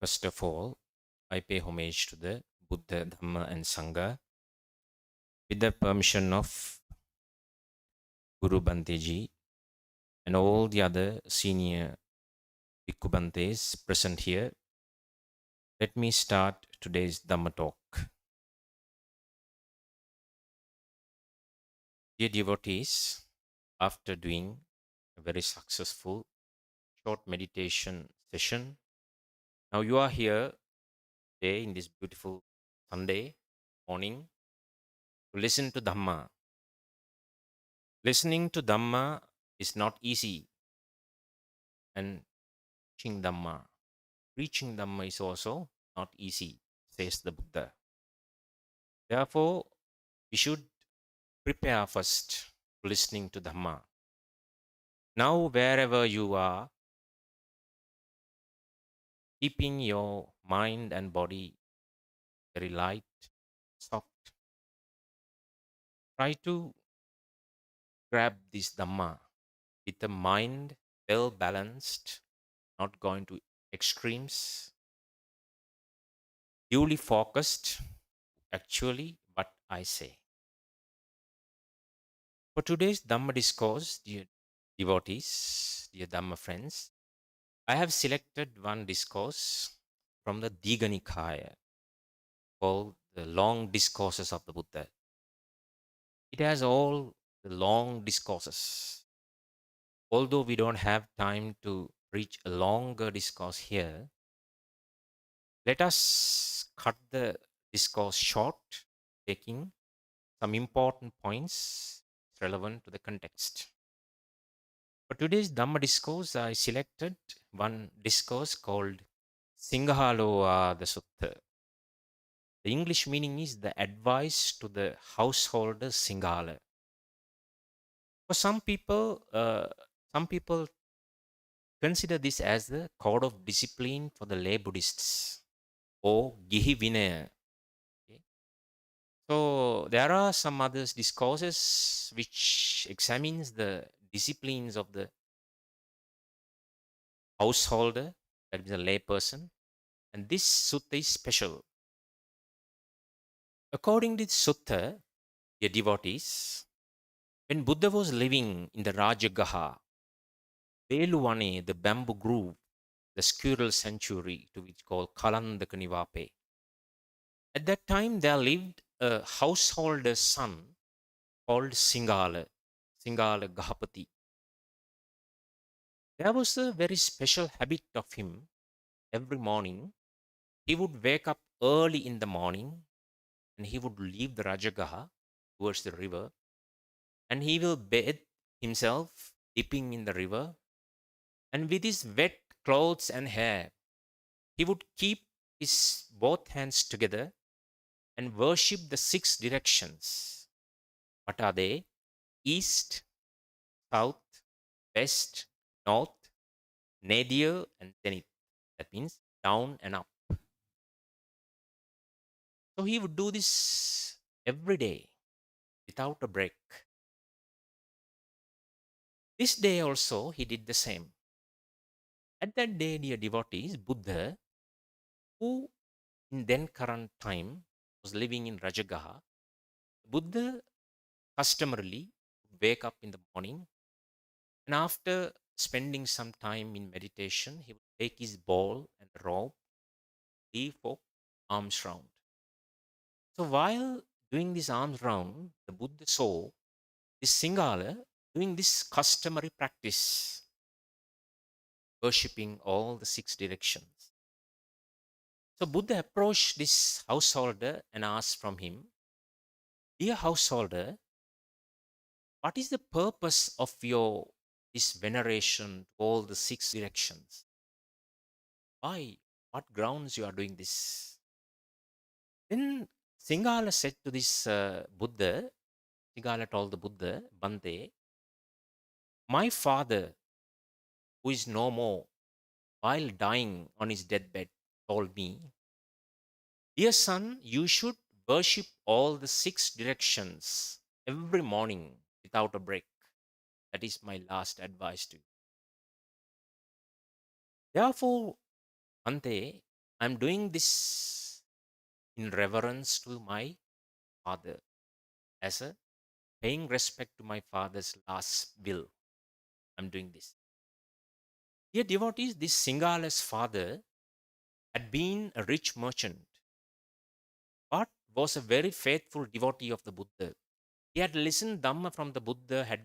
First of all, I pay homage to the Buddha, Dhamma, and Sangha with the permission of Guru Banteji and all the other senior Bhikkhu Bantes present here. Let me start today's Dhamma talk. Dear devotees, after doing a very successful short meditation session, now you are here today in this beautiful Sunday morning to listen to Dhamma. Listening to Dhamma is not easy, and teaching Dhamma, preaching Dhamma is also not easy, says the Buddha. Therefore, we should prepare first listening to Dhamma. Now, wherever you are, keeping your mind and body very light, soft, try to grab this Dhamma with the mind well balanced, not going to extremes, duly focused, actually, what I say. For today's Dhamma discourse, dear devotees, dear Dhamma friends, I have selected one discourse from the Diga Nikaya called the Long Discourses of the Buddha. It has all the long discourses. Although we don't have time to reach a longer discourse here, let us cut the discourse short, taking some important points relevant to the context. For today's Dhamma discourse, I selected one discourse called Sigalovada Sutta. The English meaning is the advice to the householder Singhala. For some people consider this as the code of discipline for the lay Buddhists or Gihi Vinaya. Okay. So there are some other discourses which examines the disciplines of the householder, that is a lay person, and this sutta is special. According to this sutta, dear devotees, when Buddha was living in the Rajagaha, Veluwane, the bamboo grove, the squirrel sanctuary, to which called Kalandaka Nivape, at that time there lived a householder's son called Singala, Singala Gahapati. There was a very special habit of him. Every morning, he would wake up early in the morning and he would leave the Rajagaha towards the river and he will bathe himself, dipping in the river. And with his wet clothes and hair, he would keep his both hands together and worship the six directions. What are they? East, south, west, north, nadir, and zenith. That means down and up. So he would do this every day without a break. This day also he did the same. At that day, dear devotees, Buddha, who in then current time was living in Rajagaha, Buddha customarily wake up in the morning and after spending some time in meditation, he would take his ball and robe, leave for arms round. So while doing this arms round, the Buddha saw this Singhala doing this customary practice, worshipping all the six directions. So Buddha approached this householder and asked from him, "Dear householder, what is the purpose of your this veneration to all the six directions? Why? What grounds you are doing this?" Then Singhala said to this Buddha, Singhala told the Buddha, Bante, my father, who is no more, while dying on his deathbed, told me, "Dear son, you should worship all the six directions every morning without a break." That is my last advice to you. Therefore, Bante, I'm doing this in reverence to my father, as a paying respect to my father's last will. I'm doing this. Dear devotees, this Singala's father had been a rich merchant, but was a very faithful devotee of the Buddha. He had listened Dhamma from the Buddha, had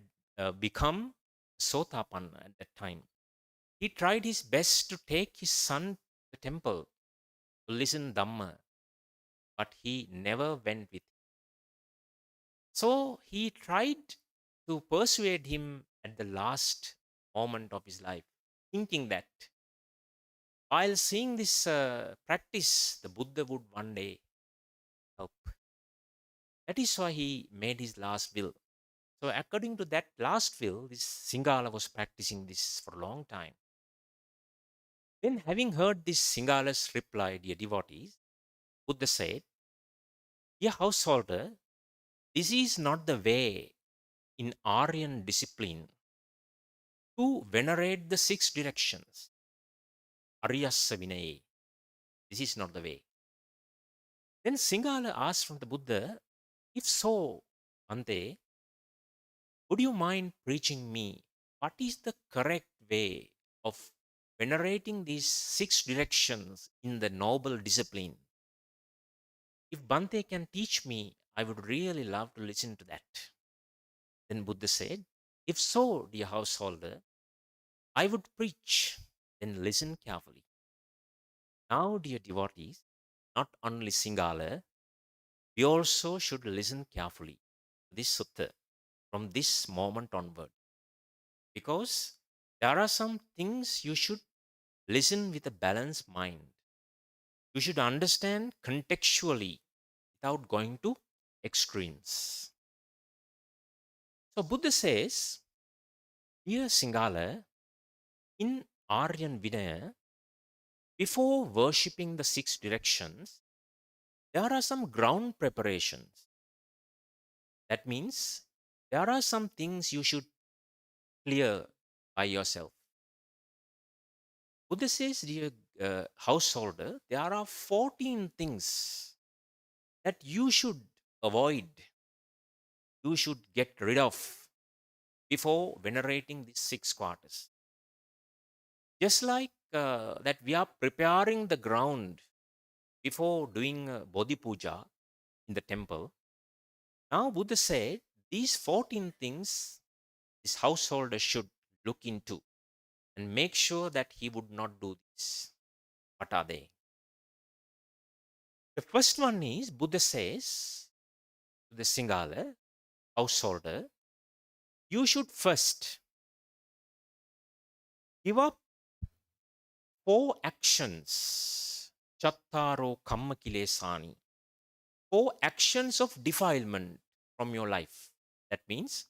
become Sotapanna at that time. He tried his best to take his son to the temple to listen Dhamma, but he never went with him. So he tried to persuade him at the last moment of his life, thinking that while seeing this practice, the Buddha would one day help. That is why he made his last will. So, according to that last will, this Singala was practicing this for a long time. Then, having heard this Singala's reply, dear devotees, Buddha said, Dear householder, this is not the way in Aryan discipline to venerate the six directions. Ariyassa Vinaye. This is not the way. Then Singala asked from the Buddha, If so, Ante, would you mind preaching me what is the correct way of venerating these six directions in the noble discipline? If Bante can teach me, I would really love to listen to that. Then Buddha said, If so, dear householder, I would preach. Then listen carefully. Now, dear devotees, not only Singala, we also should listen carefully to this sutta from this moment onward. Because there are some things you should listen with a balanced mind. You should understand contextually without going to extremes. So Buddha says, Dear Singala, in Aryan Vinaya, before worshipping the six directions, there are some ground preparations. That means there are some things you should clear by yourself. Buddha says, dear householder, there are 14 things that you should avoid, you should get rid of before venerating these six quarters. Just like that, we are preparing the ground before doing Bodhi Puja in the temple. Now, Buddha said these 14 things this householder should look into and make sure that he would not do this. What are they? The first one is Buddha says to the Singala householder, you should first give up four actions. Chattaro kamma kilesani. Four actions of defilement from your life. That means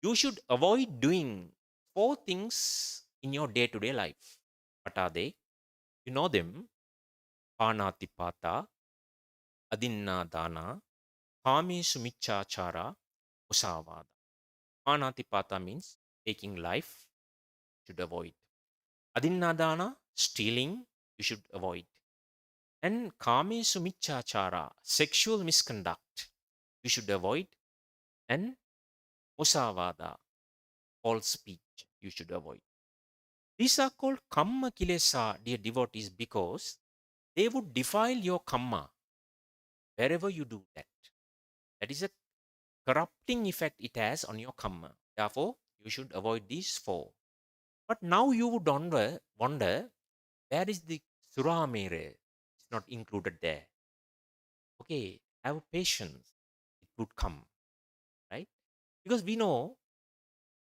you should avoid doing four things in your day to day life. What are they? You know them. Panatipata, Adinnadana, Kami Sumichachara, Musavada. Panatipata means taking life, should avoid. Adinnadana, stealing, you should avoid. And Kame Sumichachara, sexual misconduct, you should avoid. And Musavada, false speech, you should avoid. These are called Kamma Kilesa, dear devotees, because they would defile your Kamma wherever you do that. That is a corrupting effect it has on your Kamma. Therefore, you should avoid these four. But now you would wonder where is the Suramere? It's not included there. Okay, have patience. It would come, right? Because we know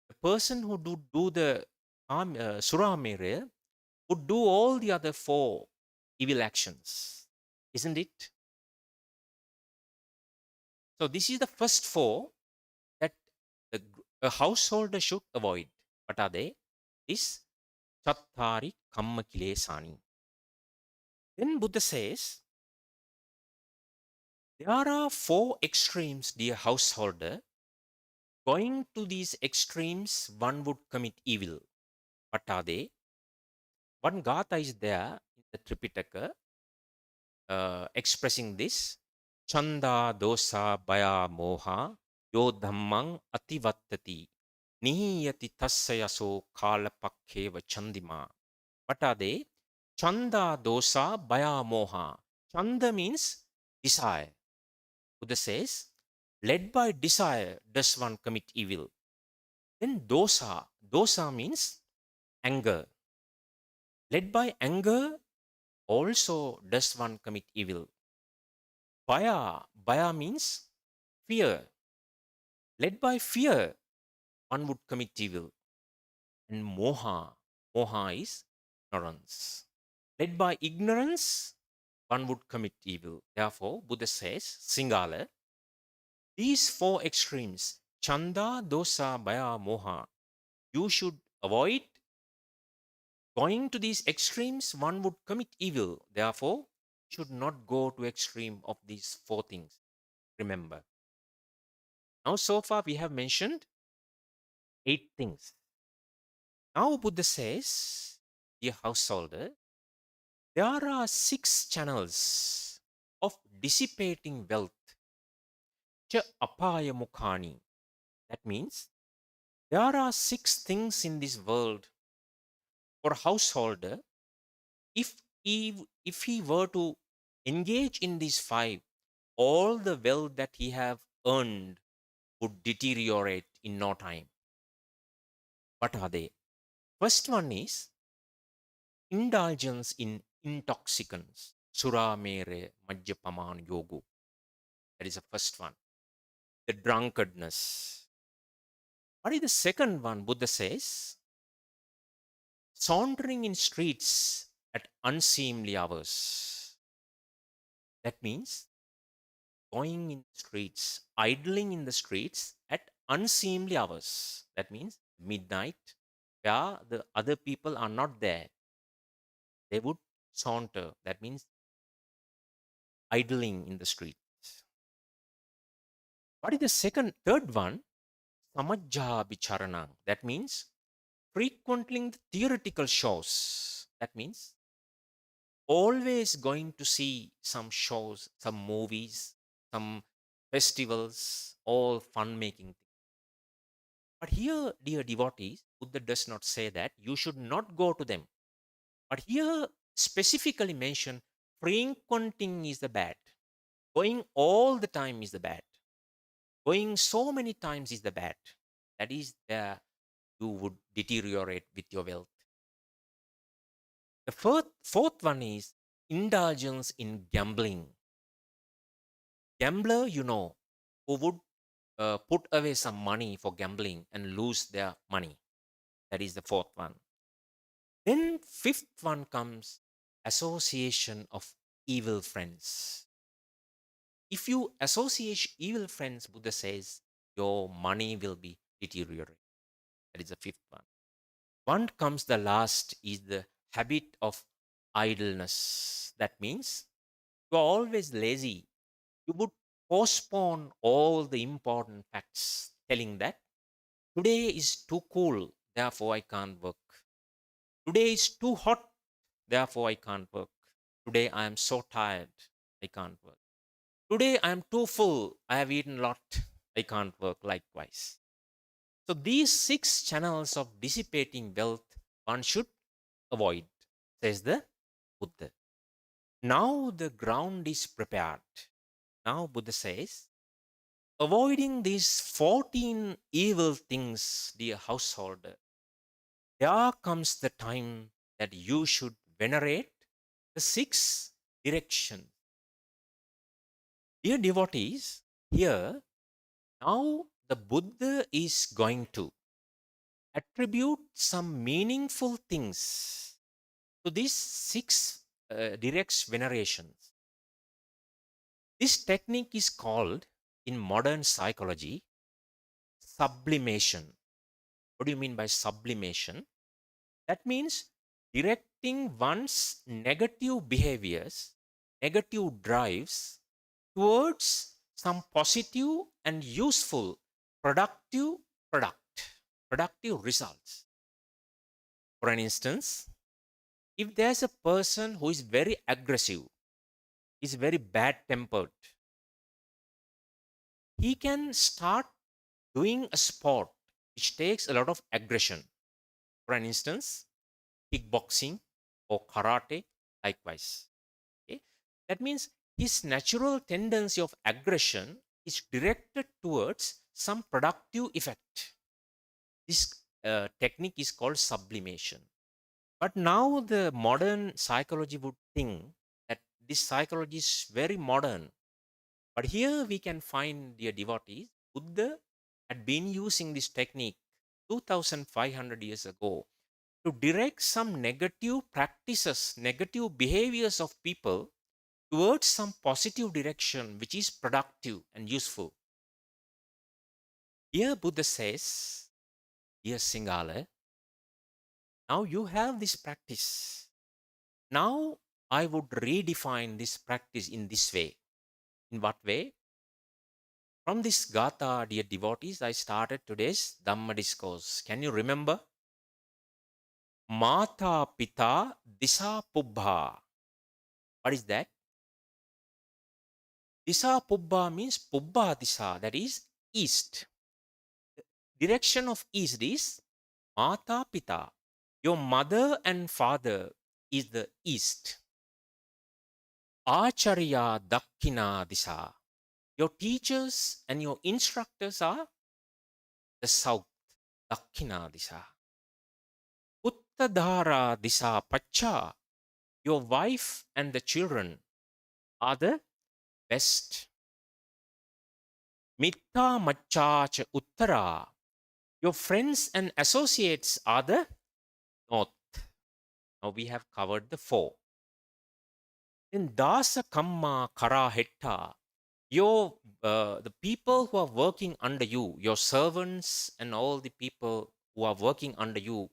the person who do the Suramere would do all the other four evil actions, isn't it? So this is the first four that a householder should avoid. What are they? Is Chattari Kamma Kilesani. Then Buddha says, there are four extremes, dear householder. Going to these extremes, one would commit evil. What are they? One gatha is there in the Tripitaka. expressing this. Chanda dosa baya moha yo dhammang ativattati nihiyati tassayaso kala pakkeva chandima. What are they? Chanda dosa baya moha. Chanda means desire. Buddha says, led by desire does one commit evil. Then dosa. Dosa means anger. Led by anger also does one commit evil. Baya. Baya means fear. Led by fear, one would commit evil. And moha. Moha is ignorance. Led by ignorance, one would commit evil. Therefore, Buddha says, Singala, these four extremes, chanda, dosa, baya, moha, you should avoid going to these extremes, one would commit evil. Therefore, should not go to extreme of these four things. Remember. Now, so far we have mentioned 8 things. Now, Buddha says, dear householder, there are 6 channels of dissipating wealth. Cha apaya mukhani. That means there are 6 things in this world for householder. If he were to engage in these 5, all the wealth that he have earned would deteriorate in no time. What are they? First one is indulgence in intoxicants. Sura mere majjapaman yogu. That is the first one. The drunkardness. What is the second one? Buddha says, sauntering in streets at unseemly hours. That means going in the streets, idling in the streets at unseemly hours. That means midnight, where the other people are not there. They would saunter. That means idling in the streets. What is the third one? Samajja bicharanang. That means frequenting the theoretical shows. That means always going to see some shows, some movies, some festivals, all fun making. But here, dear devotees, Buddha does not say that you should not go to them. But here, specifically mention frequenting is the bad. Going all the time is the bad. Going so many times is the bad. That is where you would deteriorate with your wealth. The fourth one is indulgence in gambling. Gambler, who would put away some money for gambling and lose their money. That is the fourth one. Then fifth one comes association of evil friends. If you associate evil friends, Buddha says, your money will be deteriorated. That is the fifth one. One comes the last is the habit of idleness. That means you are always lazy. You would postpone all the important facts, telling that today is too cool, therefore I can't work. Today is too hot, therefore I can't work. Today I am so tired, I can't work. Today I am too full, I have eaten a lot, I can't work likewise. So these 6 channels of dissipating wealth one should avoid, says the Buddha. Now the ground is prepared. Now Buddha says, avoiding these 14 evil things, dear householder, there comes the time that you should venerate the 6 directions. Dear devotees, here now the Buddha is going to attribute some meaningful things to these 6 direct venerations. This technique is called in modern psychology sublimation. What do you mean by sublimation? That means directing one's negative behaviors, negative drives towards some positive and useful, productive results. For an instance, if there's a person who is very aggressive, is very bad tempered, he can start doing a sport which takes a lot of aggression. For an instance, kickboxing or karate, likewise. Okay? That means his natural tendency of aggression is directed towards some productive effect. This technique is called sublimation. But now the modern psychology would think that this psychology is very modern. But here we can find, dear devotees, Buddha had been using this technique 2500 years ago to direct some negative practices, negative behaviors of people towards some positive direction which is productive and useful. Here Buddha says, dear Singala, now you have this practice. Now I would redefine this practice in this way. In what way? From this Gatha, dear devotees, I started today's Dhamma Discourse. Can you remember? Mata Pita Disa Pubbha. What is that? Disa Pubbha means Pubbha Disa, that is east. Direction of east is Mata Pita. Your mother and father is the east. Acharya Dakkhina Disa. Your teachers and your instructors are the south, Dakkhina Disa. Uttadhara Disa Pacha. Your wife and the children are the west. Mitta Machacha Uttara. Your friends and associates are the north. Now we have covered the four. Then Dasa Kamma Kara Hetta. Your the people who are working under you, your servants and all the people who are working under you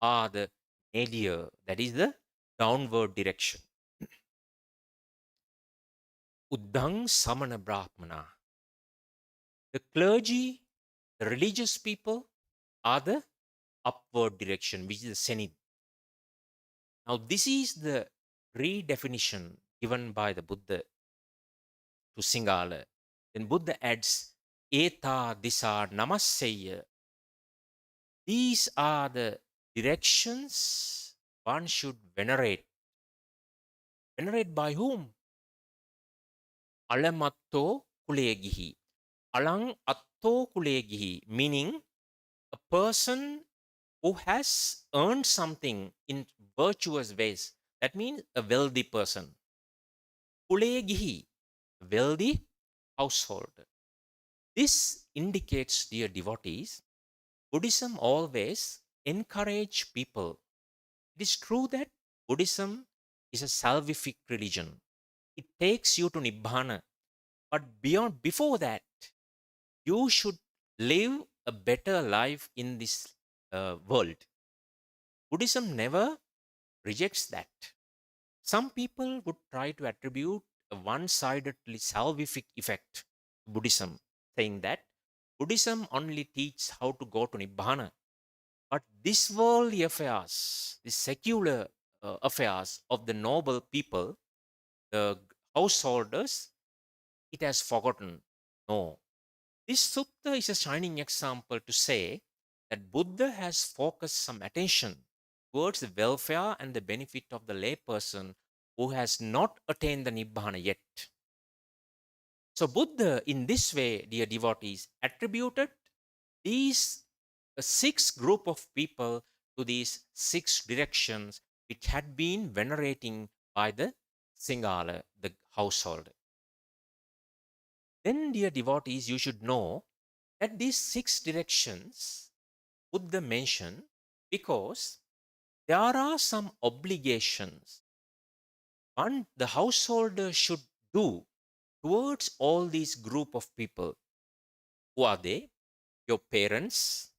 are the nadir, that is the downward direction. Uddhang Samana Brahmana. The clergy, the religious people are the upward direction, which is the zenith. Now, this is the redefinition given by the Buddha to Singala. Then Buddha adds, Eta Disa Namasseya. These are the directions one should venerate. Venerate by whom? Alamatto kulegihi. Alang atto kulegihi, meaning a person who has earned something in virtuous ways. That means a wealthy person. Kulegihi, wealthy household. This indicates, dear devotees, Buddhism always encourage people. It is true that Buddhism is a salvific religion. It takes you to Nibbana. But before that, you should live a better life in this world. Buddhism never rejects that. Some people would try to attribute a one sidedly salvific effect to Buddhism, saying that Buddhism only teaches how to go to Nibbana. But this worldly affairs, the secular affairs of the noble people, the householders, it has forgotten. No. This sutta is a shining example to say that Buddha has focused some attention towards the welfare and the benefit of the layperson who has not attained the Nibbana yet. So, Buddha, in this way, dear devotees, attributed these six group of people to these six directions which had been venerating by the Singala, the household. Then, dear devotees, you should know that these six directions Buddha mentioned because there are some obligations one the householder should do towards all these group of people. Who are they? Your parents,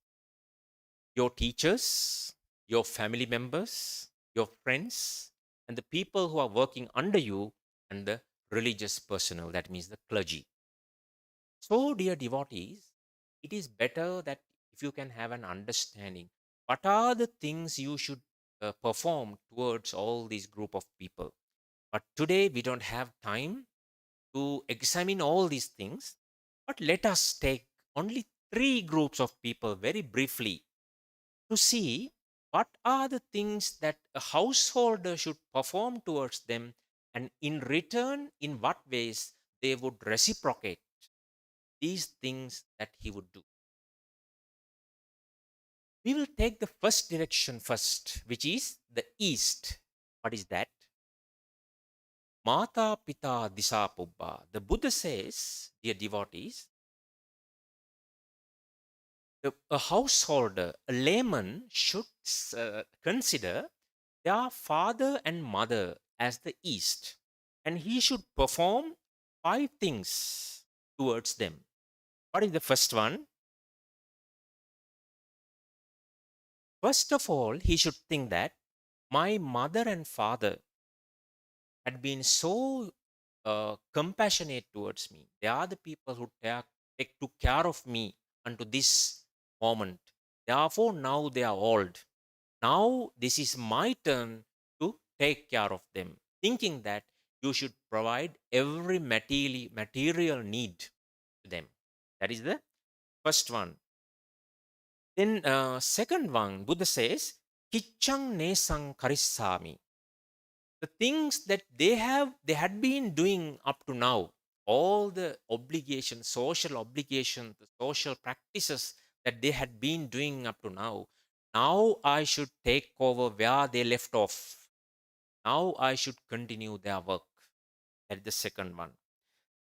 your teachers, your family members, your friends, and the people who are working under you, and the religious personnel, that means the clergy. So, dear devotees, it is better that if you can have an understanding, what are the things you should perform towards all these group of people. But today we don't have time to examine all these things. But let us take only three groups of people very briefly to see what are the things that a householder should perform towards them, and in return, in what ways they would reciprocate these things that he would do. We will take the first direction first, which is the east. What is that? Mata Pita Disapubba. The Buddha says, dear devotees, a householder, a layman should consider their father and mother as the east, and he should perform five things towards them. What is the first one? First of all, he should think that my mother and father had been so compassionate towards me. They are the people who took care of me unto this moment. Therefore, now they are old. Now, this is my turn to take care of them, thinking that you should provide every material need to them. That is the first one. Then, second one, Buddha says, Kichang nesang karissami. The things that they had been doing up to now, all the obligations, social obligations, the social practices that they had been doing up to now I should take over where they left off. Now I should continue their work. That is the second one.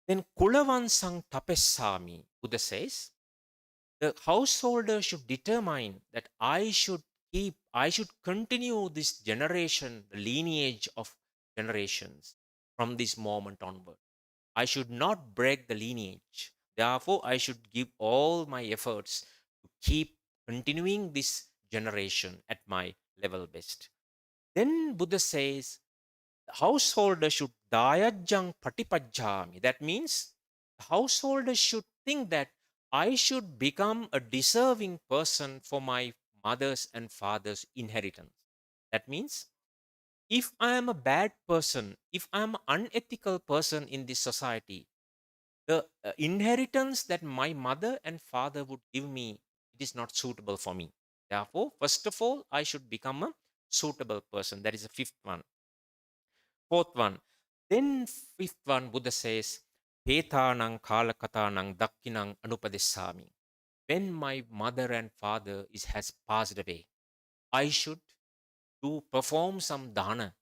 Then kulavan sang tapessami, Buddha says, the householder should determine that I should continue this generation, the lineage of generations from this moment onward. I should not break the lineage. Therefore, I should give all my efforts to keep continuing this generation at my level best. Then Buddha says, the householder should dayajjang patipajjami. That means the householder should think that I should become a deserving person for my mother's and father's inheritance. That means if I am a bad person, if I am an unethical person in this society, the inheritance that my mother and father would give me, it is not suitable for me. Therefore, first of all, I should become a suitable person. That is the fifth one. Fourth one. Then fifth one, Buddha says, Petanang kalakatanang dakkinang anupadesami. When my mother and father has passed away, I should to perform some dana,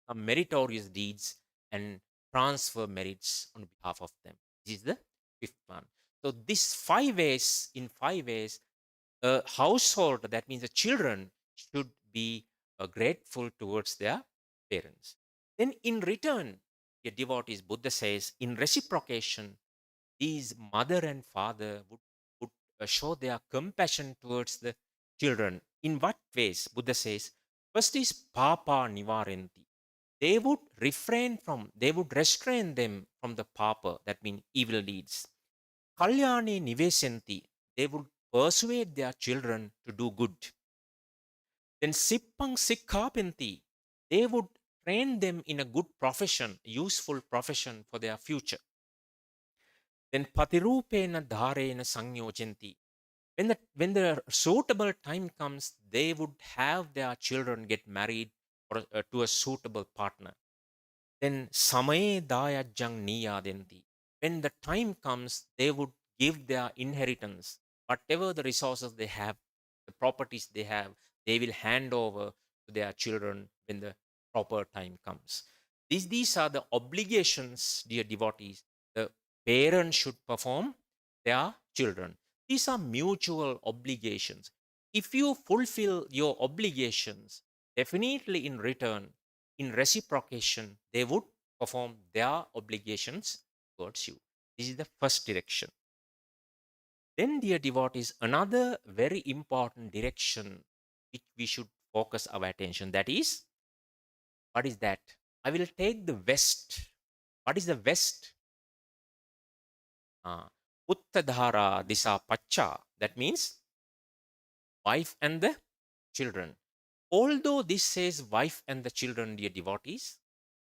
some meritorious deeds, and transfer merits on behalf of them. This is the fifth one. So these in 5 ways, a household, that means the children, should be grateful towards their parents. Then in return, a devotees, Buddha says, in reciprocation, these mother and father would show their compassion towards the children. In what ways? Buddha says, first is papa nivarenti. They would restrain them from the papa, that means evil deeds. Kalyane nivesanti. They would persuade their children to do good. Then sippang sikkapinti. They would train them in a good profession, useful profession for their future. Then patirupena dharena sangyojanti. When the suitable time comes, they would have their children get married to a suitable partner. Then samaye dayajjang niyadenti. When the time comes, they would give their inheritance, whatever the resources they have, the properties they have, they will hand over to their children when the proper time comes. These are the obligations, dear devotees, the parents should perform their children. These are mutual obligations. If you fulfill your obligations, definitely in return, in reciprocation, they would perform their obligations towards you. This is the first direction. Then, dear devotees, another very important direction which we should focus our attention, that is, what is that? I will take the West. What is the West? Uttadhara Disa Pacha. That means wife and the children. Although this says wife and the children, dear devotees,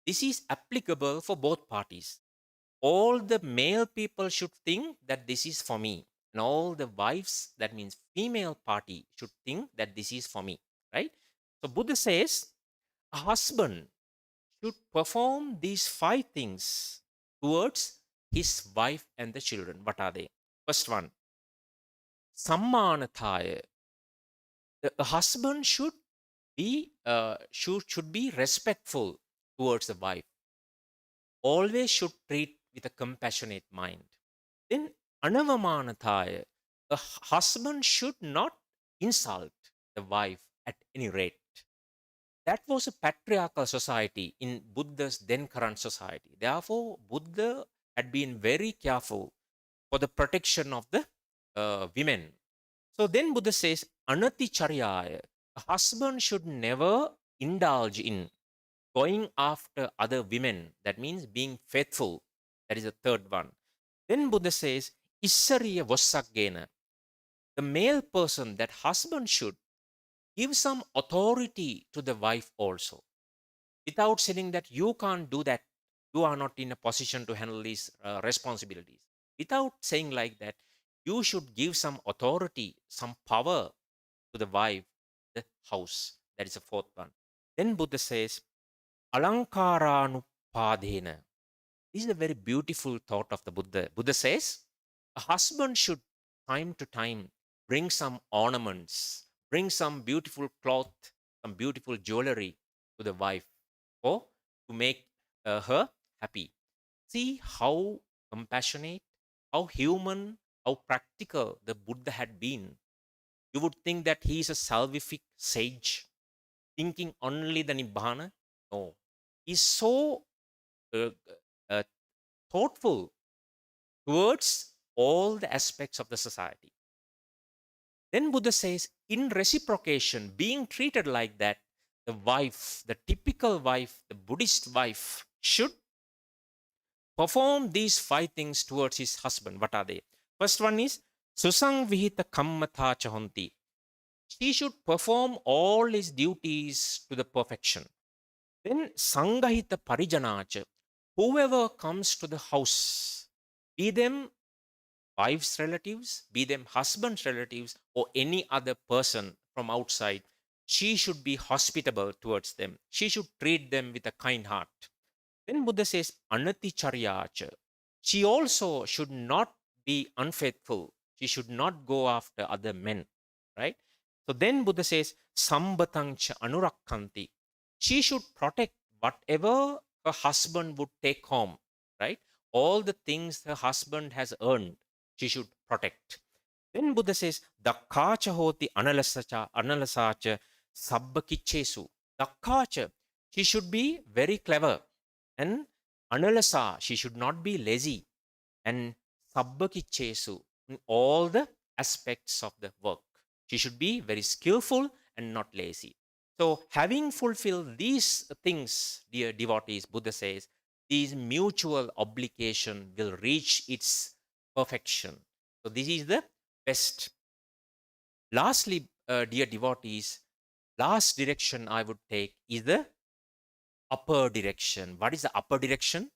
This is applicable for both parties. All the male people should think that this is for me, and all the wives, that means female party, should think that this is for me, right? So Buddha says a husband should perform these five things towards his wife and the children. What are they? First one, sammanataya. The husband should be respectful towards the wife. Always should treat with a compassionate mind. Then anavamanataya. A husband should not insult the wife at any rate. That was a patriarchal society in Buddha's then current society. Therefore, Buddha had been very careful for the protection of the women. So then Buddha says, anaticharyaya. A husband should never indulge in going after other women. That means being faithful. That is the third one. Then Buddha says, Issariya Vossagena. The male person, that husband should give some authority to the wife also, without saying that you can't do that, you are not in a position to handle these responsibilities. Without saying like that, you should give some authority, some power to the wife, the house. That is the fourth one. Then Buddha says, Alankaranupadena. This is a very beautiful thought of the Buddha. Buddha says, a husband should time to time bring some ornaments, bring some beautiful cloth, some beautiful jewelry to the wife or to make her happy. See how compassionate, how human, how practical the Buddha had been. You would think that he is a salvific sage, thinking only the Nibbana. No, he's so uh, uh, thoughtful towards all the aspects of the society. Then Buddha says, in reciprocation, being treated like that, the wife, the typical wife, the Buddhist wife, should perform these five things towards his husband. What are they? First one is susangvihita kammata chahonti. She should perform all his duties to the perfection. Then sangahita parijanacha. Whoever comes to the house, be them wife's relatives, be them husband's relatives, or any other person from outside, she should be hospitable towards them. She should treat them with a kind heart. Then Buddha says, Anaticharyacha. She also should not be unfaithful. She should not go after other men, right? So then Buddha says, Sambatangcha anurakkanti. She should protect whatever her husband would take home, right? All the things her husband has earned, she should protect. Then Buddha says, Dakkacha hoti analasacha sabba kichesu. Dakkacha, she should be very clever. And analasa, she should not be lazy. And sabba kichesu, in all the aspects of the work. She should be very skillful and not lazy. So, having fulfilled these things, dear devotees, Buddha says, these mutual obligation will reach its perfection. So, this is the best. Lastly, dear devotees, last direction I would take is the upper direction. What is the upper direction?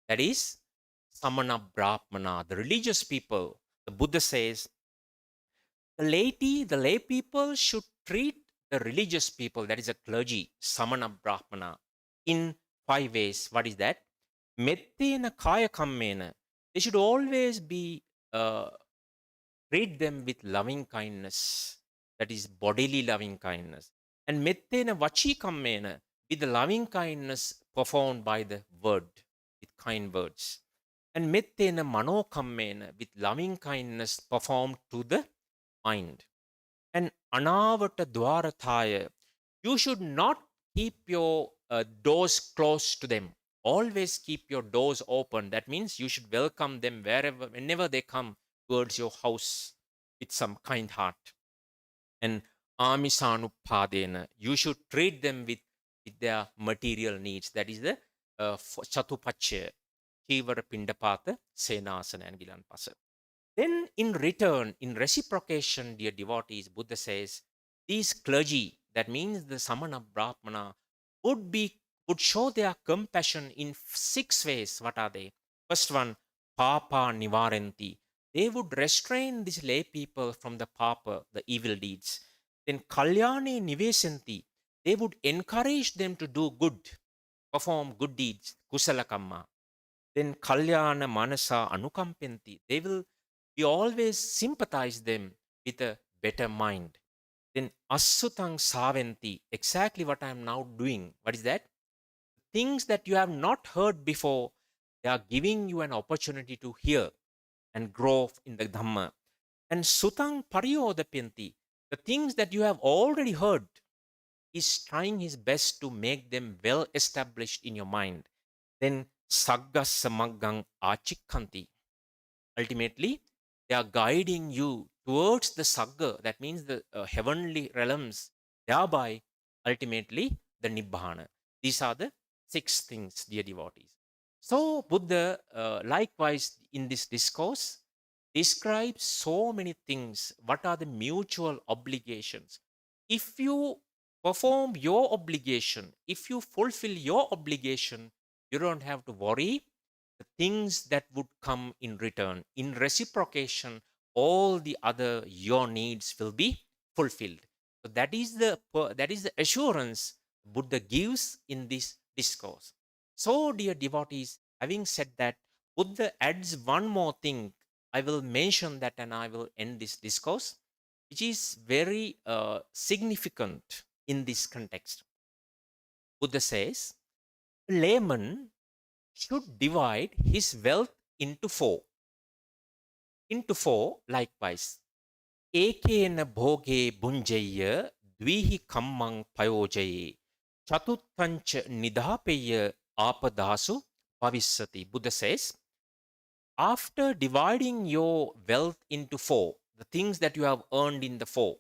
That is Samana Brahmana, the religious people. The Buddha says the lay people should treat the religious people, that is a clergy, Samana Brahmana, in five ways. What is that? Mettena kaya kammena. They should always be treat them with loving kindness, that is bodily loving kindness. And mettena vachi kammena, with the loving kindness performed by the word, with kind words. And mettena mano kammena, with loving kindness performed to the mind. And anavata dwarathaya, you should not keep your doors closed to them. Always keep your doors open. That means you should welcome them wherever, whenever they come towards your house with some kind heart. And amisanupadena, you should treat them with their material needs. That is the chatupacha, chivara pindapata, senasana, and gilanpasa. Then, in return, in reciprocation, dear devotees, Buddha says, these clergy, that means the Samana Brahmana, would would show their compassion in 6 ways. What are they? First one, papa nivaranti. They would restrain these lay people from the papa, the evil deeds. Then kalyane nivesanti. They would encourage them to do good, perform good deeds, kusala kamma. Then kalyana manasa anukampanti. They will be always sympathize them with a better mind. Then asutang savanti. Exactly what I am now doing. What is that? Things that you have not heard before, they are giving you an opportunity to hear and grow in the Dhamma. And sutang pariyodapyanti, the things that you have already heard, is trying his best to make them well established in your mind. Then sagga samaggang achikkanti. Ultimately, they are guiding you towards the sagga, that means the heavenly realms, thereby ultimately the nibbana. These are the 6 things, dear devotees. So Buddha, likewise in this discourse, describes so many things. What are the mutual obligations? If you perform your obligation, if you fulfill your obligation, you don't have to worry the things that would come in return. In reciprocation, all the other your needs will be fulfilled. So that is the assurance Buddha gives in this discourse. So, dear devotees, having said that, Buddha adds one more thing. I will mention that and I will end this discourse, which is very significant in this context. Buddha says, a layman should divide his wealth into four. Into four, likewise. Ekena bhoge bunjaya dvihi kammang payojaye chatuttancha nidhapeya apadasu bhavisati. Buddha says, after dividing your wealth into four, the things that you have earned in the four,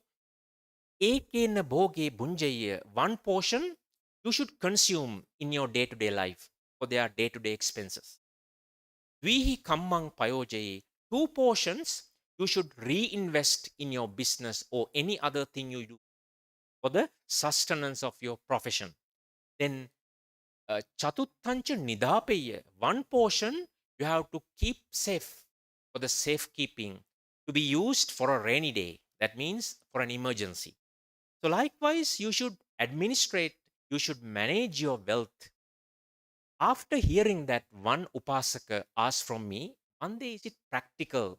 ekena bhoge bunjaya, one portion you should consume in your day-to-day life for their day-to-day expenses. Dvihi kammang payojaye, two portions you should reinvest in your business or any other thing you do for the sustenance of your profession. Then chatuttancha nidhapeya, one portion you have to keep safe for the safekeeping to be used for a rainy day. That means for an emergency. So likewise, you should administrate, you should manage your wealth. After hearing that, one upasaka asked from me, one day, is it practical?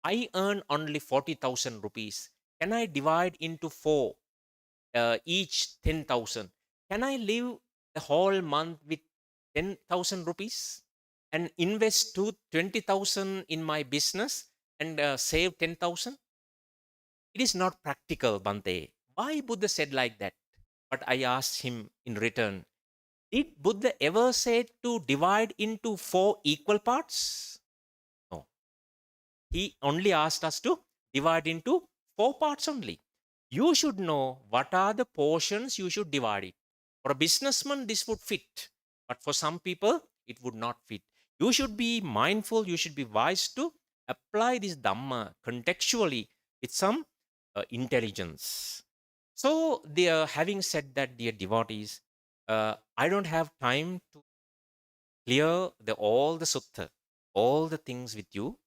I earn only 40,000 rupees. Can I divide into four, each 10,000? Can I live the whole month with 10,000 rupees and invest to 20,000 in my business and save 10,000? It is not practical, Bante. Why Buddha said like that? But I asked him in return, did Buddha ever say to divide into four equal parts? No. He only asked us to divide into four parts only. You should know what are the portions you should divide it. For a businessman, this would fit, but for some people, it would not fit. You should be mindful, you should be wise to apply this Dhamma contextually with some intelligence. So, having said that, dear devotees, I don't have time to clear all the sutta, all the things with you,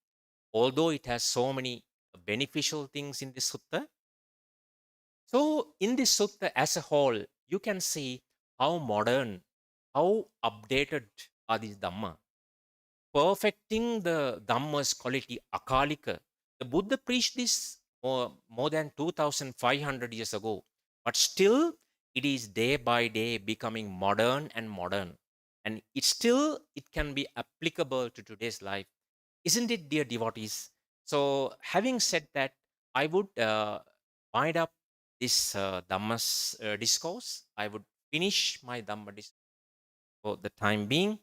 although it has so many beneficial things in this sutta. So, in this sutta as a whole, you can see how modern, how updated are these Dhamma. Perfecting the Dhamma's quality, akalika. The Buddha preached this more than 2500 years ago, but still it is day by day becoming modern and modern. And it can be applicable to today's life. Isn't it, dear devotees? So, having said that, I would wind up this Dhamma's discourse. I would finish my Dhamma discourse for the time being.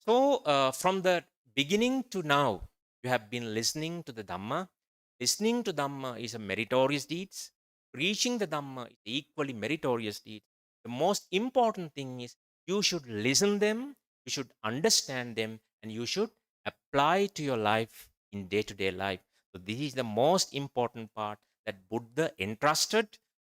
So, from the beginning to now, you have been listening to the Dhamma. Listening to Dhamma is a meritorious deed. Preaching the Dhamma is equally meritorious deed. The most important thing is you should listen them, you should understand them, and you should apply to your life in day-to-day life. So this is the most important part that Buddha entrusted,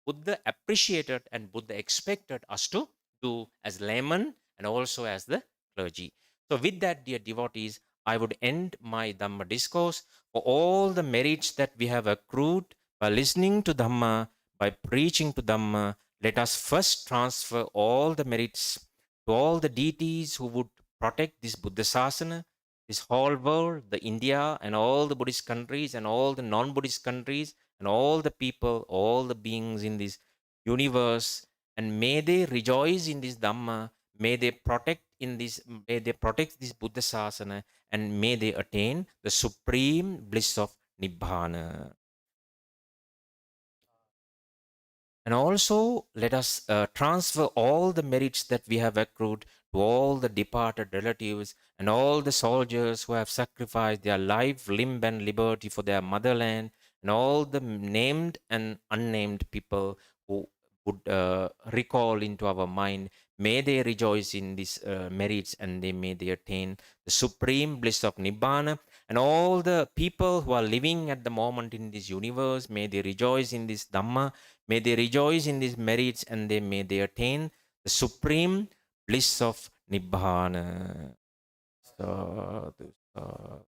Buddha appreciated, and Buddha expected us to do as laymen and also as the clergy. So, with that, dear devotees, I would end my Dhamma discourse for all the merits that we have accrued by listening to Dhamma, by preaching to Dhamma. Let us first transfer all the merits to all the deities who would protect this Buddha Sasana, this whole world, the India, and all the Buddhist countries, and all the non Buddhist countries, and all the people, all the beings in this universe. And may they rejoice in this Dhamma, may they protect in this, may they protect this Buddha Sasana, and may they attain the supreme bliss of Nibbana. And also, let us transfer all the merits that we have accrued to all the departed relatives and all the soldiers who have sacrificed their life, limb, and liberty for their motherland, and all the named and unnamed people who would recall into our mind. May they rejoice in these merits, and may they attain the supreme bliss of Nibbana. And all the people who are living at the moment in this universe, may they rejoice in this Dhamma. May they rejoice in these merits, and may they attain the supreme bliss of Nibbana. Sadhu, sadhu.